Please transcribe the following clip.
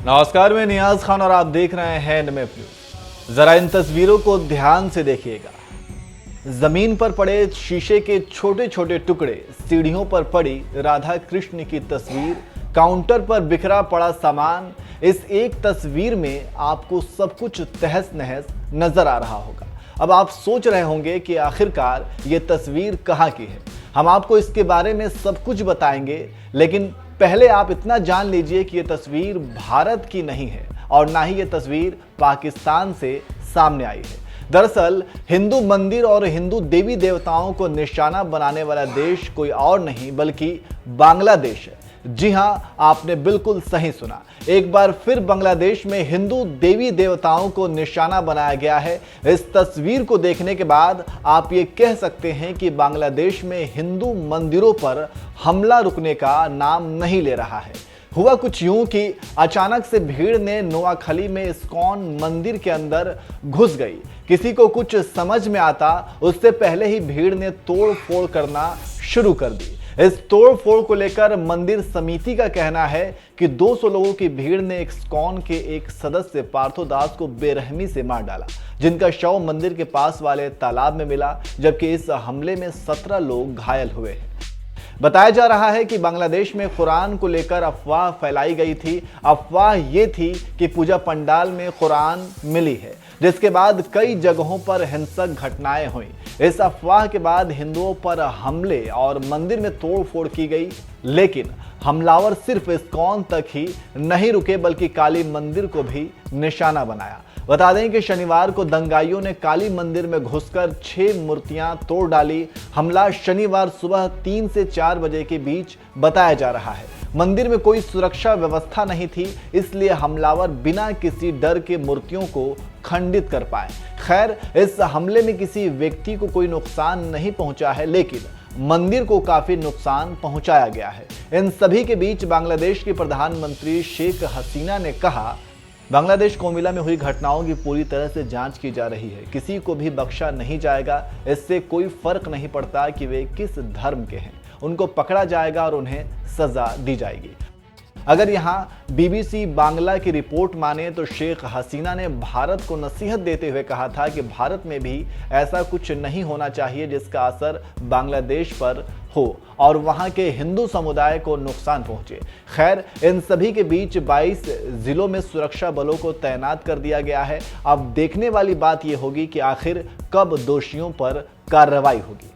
नमस्कार, मैं नियाज खान और आप देख रहे हैं एनएमएफ न्यूज। जरा इन तस्वीरों को ध्यान से देखिएगा। जमीन पर पड़े शीशे के छोटे छोटे टुकड़े, सीढ़ियों पर पड़ी राधा कृष्ण की तस्वीर, काउंटर पर बिखरा पड़ा सामान। इस एक तस्वीर में आपको सब कुछ तहस नहस नजर आ रहा होगा। अब आप सोच रहे होंगे कि आखिरकार ये तस्वीर कहाँ की है। हम आपको इसके बारे में सब कुछ बताएंगे, लेकिन पहले आप इतना जान लीजिए कि ये तस्वीर भारत की नहीं है और ना ही ये तस्वीर पाकिस्तान से सामने आई है। दरअसल हिंदू मंदिर और हिंदू देवी देवताओं को निशाना बनाने वाला देश कोई और नहीं बल्कि बांग्लादेश है। जी हां, आपने बिल्कुल सही सुना। एक बार फिर बांग्लादेश में हिंदू देवी देवताओं को निशाना बनाया गया है। इस तस्वीर को देखने के बाद आप ये कह सकते हैं कि बांग्लादेश में हिंदू मंदिरों पर हमला रुकने का नाम नहीं ले रहा है। हुआ कुछ यूं कि अचानक से भीड़ ने नोआखली में इस्कॉन मंदिर के अंदर घुस गई। किसी को कुछ समझ में आता उससे पहले ही भीड़ ने तोड़ फोड़ करना शुरू कर दी। इस तोड़ फोड़ को लेकर मंदिर समिति का कहना है कि 200 लोगों की भीड़ ने इस्कॉन के एक सदस्य पार्थोदास को बेरहमी से मार डाला, जिनका शव मंदिर के पास वाले तालाब में मिला, जबकि इस हमले में 17 लोग घायल हुए हैं। बताया जा रहा है कि बांग्लादेश में कुरान को लेकर अफवाह फैलाई गई थी। अफवाह ये थी कि पूजा पंडाल में कुरान मिली है, जिसके बाद कई जगहों पर हिंसक घटनाएं हुई। इस अफवाह के बाद हिंदुओं पर हमले और मंदिर में तोड़फोड़ की गई, लेकिन हमलावर सिर्फ इस्कॉन तक ही नहीं रुके बल्कि काली मंदिर को भी निशाना बनाया। बता दें कि शनिवार को दंगाइयों ने काली मंदिर में घुसकर 6 मूर्तियां तोड़ डाली। हमला शनिवार सुबह 3 से 4 बजे के बीच बताया जा रहा है। मंदिर में कोई सुरक्षा व्यवस्था नहीं थी, इसलिए हमलावर बिना किसी डर के मूर्तियों को खंडित कर पाए। खैर, इस हमले में किसी व्यक्ति को कोई नुकसान नहीं पहुंचा है, लेकिन मंदिर को काफी नुकसान पहुंचाया गया है। इन सभी के बीच बांग्लादेश की प्रधानमंत्री शेख हसीना ने कहा, बांग्लादेश कोमिला में हुई घटनाओं की पूरी तरह से जांच की जा रही है। किसी को भी बख्शा नहीं जाएगा। इससे कोई फर्क नहीं पड़ता कि वे किस धर्म के हैं, उनको पकड़ा जाएगा और उन्हें सजा दी जाएगी। अगर यहाँ बीबीसी बांग्ला की रिपोर्ट माने तो शेख हसीना ने भारत को नसीहत देते हुए कहा था कि भारत में भी ऐसा कुछ नहीं होना चाहिए जिसका असर बांग्लादेश पर हो और वहां के हिंदू समुदाय को नुकसान पहुंचे। खैर, इन सभी के बीच 22 जिलों में सुरक्षा बलों को तैनात कर दिया गया है। अब देखने वाली बात यह होगी कि आखिर कब दोषियों पर कार्रवाई होगी।